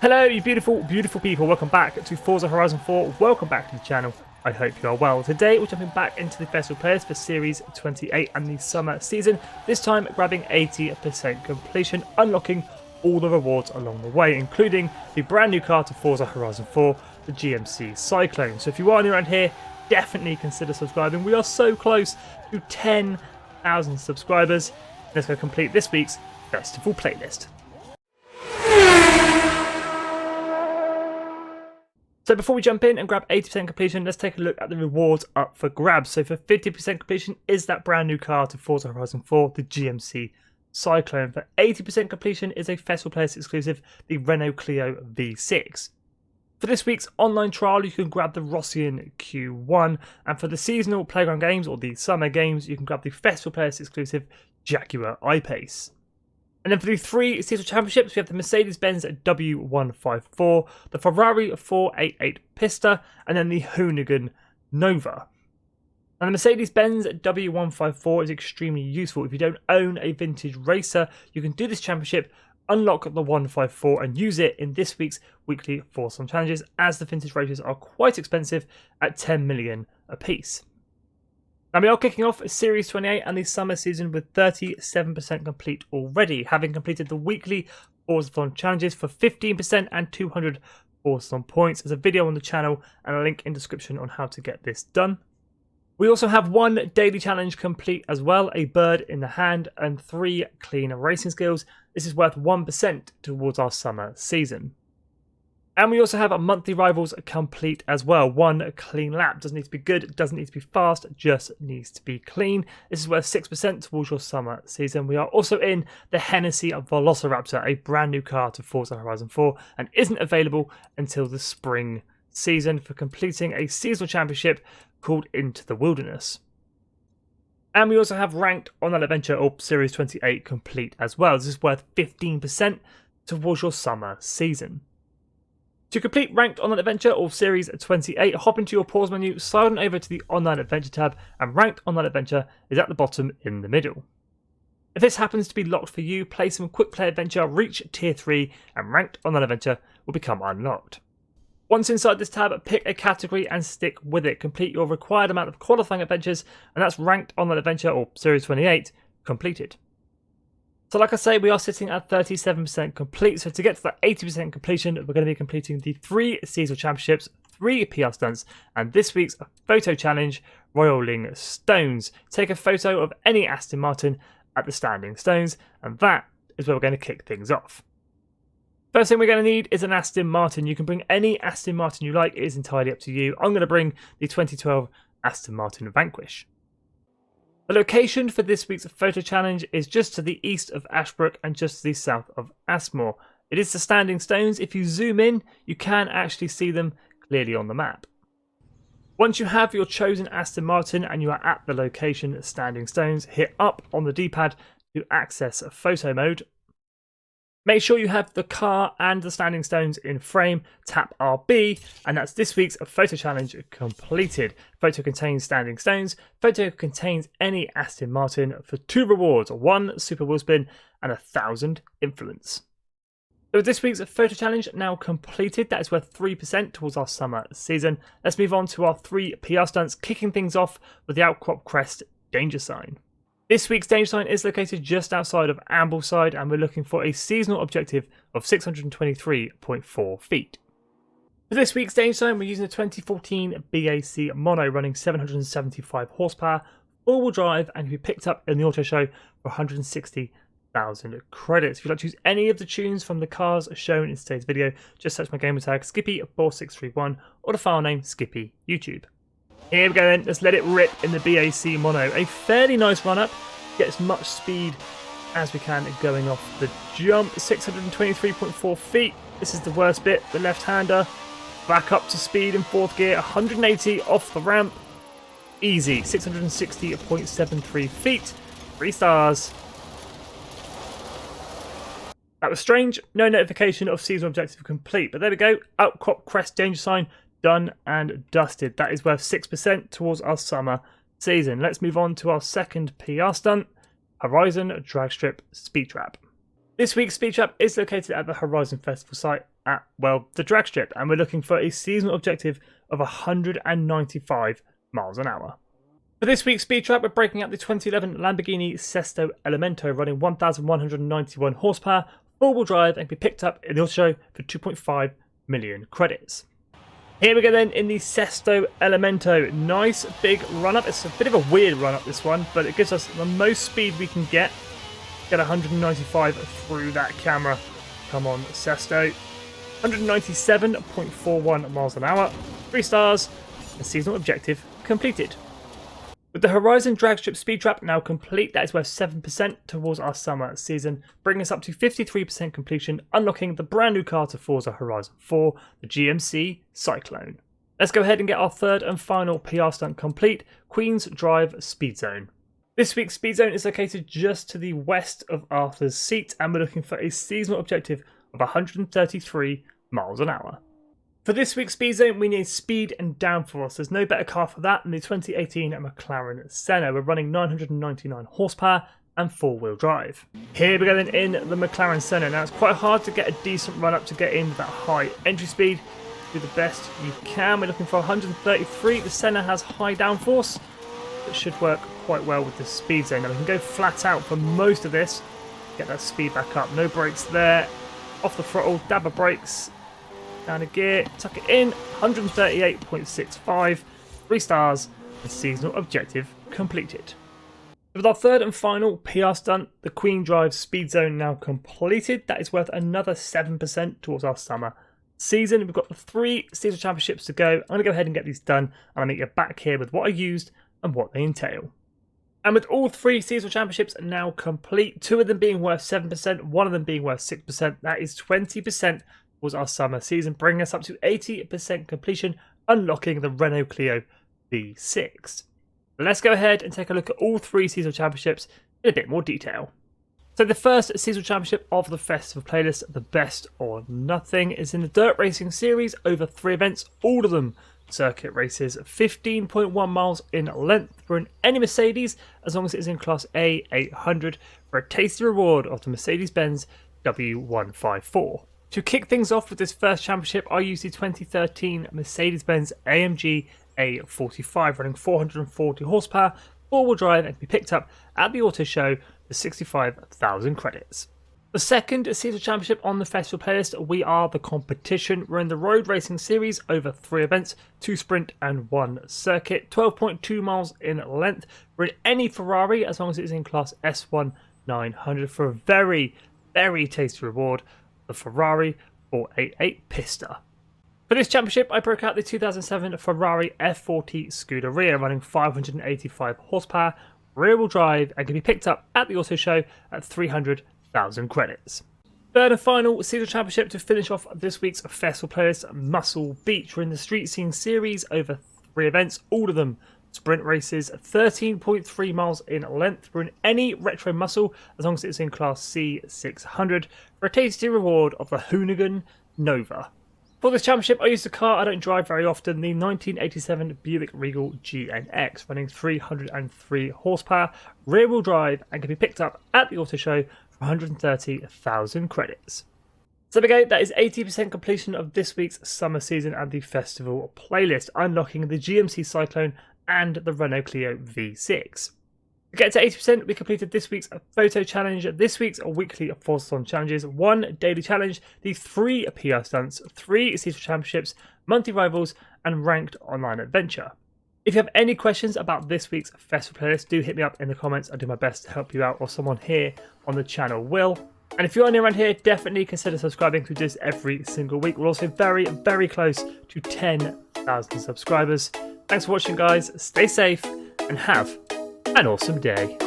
Hello you beautiful, beautiful people, welcome back to Forza Horizon 4, welcome back to the channel, I hope you are well. Today we're jumping back into the festival players for Series 28 and the summer season, this time grabbing 80% completion, unlocking all the rewards along the way, including the brand new car to Forza Horizon 4, the GMC Syclone. So if you are new around here, definitely consider subscribing, we are so close to 10,000 subscribers. Let's go complete this week's festival playlist. So before we jump in and grab 80% completion, let's take a look at the rewards up for grabs. So for 50% completion is that brand new car to Forza Horizon 4, the GMC Syclone. For 80% completion is a Festival Players exclusive, the Renault Clio V6. For this week's online trial, you can grab the Rossin Q1. And for the seasonal playground games, or the summer games, you can grab the Festival Players exclusive Jaguar I-PACE. And then for the three seasonal championships, we have the Mercedes-benz W154, the Ferarri 488 Pista, and then the Hoonigan Nova. And the Mercedes-benz W154 is extremely useful. If you don't own a vintage racer, you can do this championship, unlock the 154 and use it in this week's weekly foursome challenges, as the vintage races are quite expensive at 10 million apiece. Now we are kicking off Series 28 and the summer season with 37% complete already, having completed the weekly foursome challenges for 15% and 200 foursome points. There's a video on the channel and a link in the description on how to get this done. We also have one daily challenge complete as well, a bird in the hand and 3 clean racing skills. This is worth 1% towards our summer season. And we also have a monthly rivals complete as well. 1 clean lap. Doesn't need to be good, doesn't need to be fast, just needs to be clean. This is worth 6% towards your summer season. We are also in the Hennessy Velociraptor, a brand new car to Forza Horizon 4, and isn't available until the spring season for completing a seasonal championship called Into the Wilderness. And we also have ranked on that adventure or Series 28 complete as well. This is worth 15% towards your summer season. To complete Ranked Online Adventure or Series 28, hop into your pause menu, slide on over to the Online Adventure tab, and Ranked Online Adventure is at the bottom in the middle. If this happens to be locked for you, play some Quick Play Adventure, reach Tier 3, and Ranked Online Adventure will become unlocked. Once inside this tab, pick a category and stick with it. Complete your required amount of qualifying adventures, and that's Ranked Online Adventure or Series 28 completed. So like I say, we are sitting at 37% complete. So to get to that 80% completion, we're going to be completing the 3 seasonal championships, 3 PR stunts, and this week's photo challenge, Rolling Stones. Take a photo of any Aston Martin at the standing stones, and that is where we're going to kick things off. First thing we're going to need is an Aston Martin. You can bring any Aston Martin you like, it is entirely up to you. I'm going to bring the 2012 Aston Martin Vanquish. The location for this week's photo challenge is just to the east of Ashbrook and just to the south of Asmore. It is the standing stones. If you zoom in, you can actually see them clearly on the map. Once you have your chosen Aston Martin and you are at the location standing stones, hit up on the D-pad to access photo mode. Make sure you have the car and the standing stones in frame, tap RB, and that's this week's photo challenge completed. Photo contains standing stones, photo contains any Aston Martin for 2 rewards, 1 super wheel spin and 1,000 influence. So with this week's photo challenge now completed, that is worth 3% towards our summer season. Let's move on to our 3 PR stunts, kicking things off with the Outcrop crest danger sign. This week's danger sign is located just outside of Ambleside, and we're looking for a seasonal objective of 623.4 feet. For this week's danger sign, we're using a 2014 BAC Mono running 775 horsepower, 4-wheel drive, and can be picked up in the auto show for 160,000 credits. If you'd like to use any of the tunes from the cars shown in today's video, just search my gamer tag Skippy4631 or the file name Skippy YouTube. Here we go then, let's let it rip in the BAC Mono. A fairly nice run up, get as much speed as we can going off the jump. 623.4 feet, this is the worst bit, the left-hander. Back up to speed in 4th gear, 180 off the ramp. Easy, 660.73 feet, 3 stars. That was strange, no notification of seasonal objective complete, but there we go, Outcrop crest danger sign. Done and dusted. That is worth 6% towards our summer season. Let's move on to our second PR stunt, Horizon Drag Strip Speed Trap. This week's speed trap is located at the Horizon Festival site at, well, the drag strip, and we're looking for a seasonal objective of 195 miles an hour. For this week's speed trap, we're breaking out the 2011 Lamborghini Sesto Elemento, running 1,191 horsepower, four-wheel drive, and can be picked up in the auto show for 2.5 million credits. Here we go then in the Sesto Elemento. Nice big run-up. It's a bit of a weird run-up, this one, but it gives us the most speed we can get. Get 195 through that camera. Come on, Sesto. 197.41 miles an hour. 3 stars. A seasonal objective completed. With the Horizon drag strip speed trap now complete, that is worth 7% towards our summer season, bringing us up to 53% completion, unlocking the brand new car to Forza Horizon 4, the GMC Syclone. Let's go ahead and get our third and final PR stunt complete, Queen's Drive Speed Zone. This week's speed zone is located just to the west of Arthur's Seat, and we're looking for a seasonal objective of 133 miles an hour. For this week's speed zone, we need speed and downforce. There's no better car for that than the 2018 McLaren Senna. We're running 999 horsepower and four-wheel drive. Here we go then in the McLaren Senna. Now it's quite hard to get a decent run up to get in with that high entry speed. Do the best you can. We're looking for 133. The Senna has high downforce. It should work quite well with the speed zone. Now we can go flat out for most of this. Get that speed back up. No brakes there. Off the throttle, dab of brakes. Down a gear, tuck it in, 138.65, 3 stars, and seasonal objective completed. With our third and final PR stunt, the Queen Drive Speed Zone now completed. That is worth another 7% towards our summer season. We've got the 3 seasonal championships to go. I'm going to go ahead and get these done, and I'll meet you back here with what I used and what they entail. And with all 3 seasonal championships now complete, 2 of them being worth 7%, 1 of them being worth 6%, that is 20% was our summer season, bringing us up to 80% completion, unlocking the Renault Clio V6. Let's go ahead and take a look at all 3 seasonal championships in a bit more detail. So the first seasonal championship of the festival playlist, the Best or Nothing, is in the Dirt Racing Series over 3 events, all of them circuit races, 15.1 miles in length for any Mercedes, as long as it is in Class A 800, for a tasty reward of the Mercedes-benz W154. To kick things off with this first championship, I used the 2013 Mercedes-benz AMG A45, running 440 horsepower, four-wheel drive, and can be picked up at the auto show for 65,000 credits. The second seasonal championship on the festival playlist, we are the competition. We're in the Road Racing Series over 3 events, 2 sprint and 1 circuit, 12.2 miles in length. We're in any Ferarri, as long as it is in Class S1 900, for a very, very tasty reward, the Ferarri 488 Pista. For this championship, I broke out the 2007 Ferrari F40 Scuderia, running 585 horsepower, rear-wheel drive, and can be picked up at the auto show at 300,000 credits. Third and final seasonal championship to finish off this week's festival playlist, Muscle Beach. We're in the Street Scene Series over 3 events, all of them sprint races, 13.3 miles in length. We're in any retro muscle, as long as it's in Class C600, for a tasty reward of the Hoonigan Nova. For this championship, I used a car I don't drive very often, the 1987 Buick Regal GNX, running 303 horsepower, rear-wheel drive, and can be picked up at the auto show for 130,000 credits. So there we go, that is 80% completion of this week's summer season and the festival playlist, unlocking the GMC Syclone and the Renault Clio V6. To get to 80%, we completed this week's photo challenge, this week's weekly FORZA challenges, 1 daily challenge, the 3 PR stunts, 3 seasonal championships, monthly rivals, and ranked online adventure. If you have any questions about this week's festival playlist, do hit me up in the comments. I'll do my best to help you out, or someone here on the channel will. And if you're new around here, definitely consider subscribing to this every single week. We're also very, very close to 10,000 subscribers. Thanks for watching, guys. Stay safe and have an awesome day.